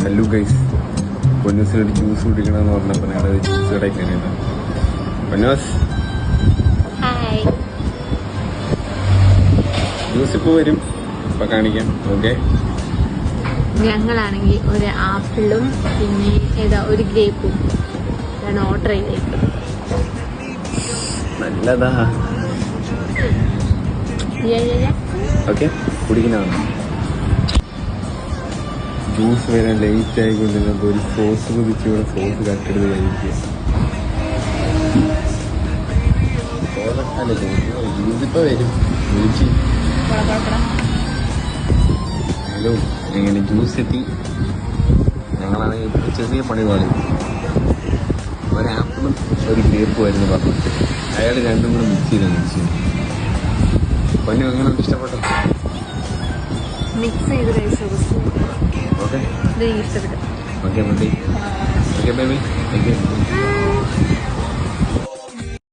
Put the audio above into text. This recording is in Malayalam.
ഹലോ ഗൈസ്, പൊന്നൂസിനൊരു ജ്യൂസ് കുടിക്കണമെന്ന് പറഞ്ഞപ്പോൾ ഞങ്ങൾ ജ്യൂസ് കടയിൽ കയറിയതാണ്. പൊന്നൂസ്, ജ്യൂസ് ഇപ്പോൾ വരും, ഇപ്പം കാണിക്കാം. ഓക്കെ, ഞങ്ങളാണെങ്കിൽ ഒരു ആപ്പിളും പിന്നെ ഒരു ഗ്രേപ്പും ഓർഡർ ചെയ്തേക്കുന്നത്. നല്ലതാ. ഓക്കെ, കുടിക്കുന്നതാണ്. ജ്യൂസ് വരാൻ ലേറ്റ് ആയിക്കൊണ്ടിരുന്നപ്പോൾ ഒരു സോസ് കുതിച്ചുകൂടെ സോസ് കട്ടെടുത്ത് കഴിക്കുക. ജ്യൂസ് ഇപ്പോൾ വരും. വിളിച്ച് ഹലോ, എങ്ങനെ ജ്യൂസ് എത്തി. ഞങ്ങളാണെങ്കിൽ ഇപ്പോൾ ചെറിയ പണി പോലെ ഒരാപ്പിളും ഒരു ഗ്രേപ്പും ആയിരുന്നു പറഞ്ഞിട്ട് അയാൾ രണ്ടും കൂടെ മിക്സ് ചെയ്ത് കഴിച്ചു. പനി എങ്ങനെ ഇഷ്ടപ്പെട്ടോ? മിക്സ് ചെയ്ത് കഴിച്ചു. ഓക്കെ ഇഷ്ടപ്പെട്ടു. Okay baby, okay baby, thank you.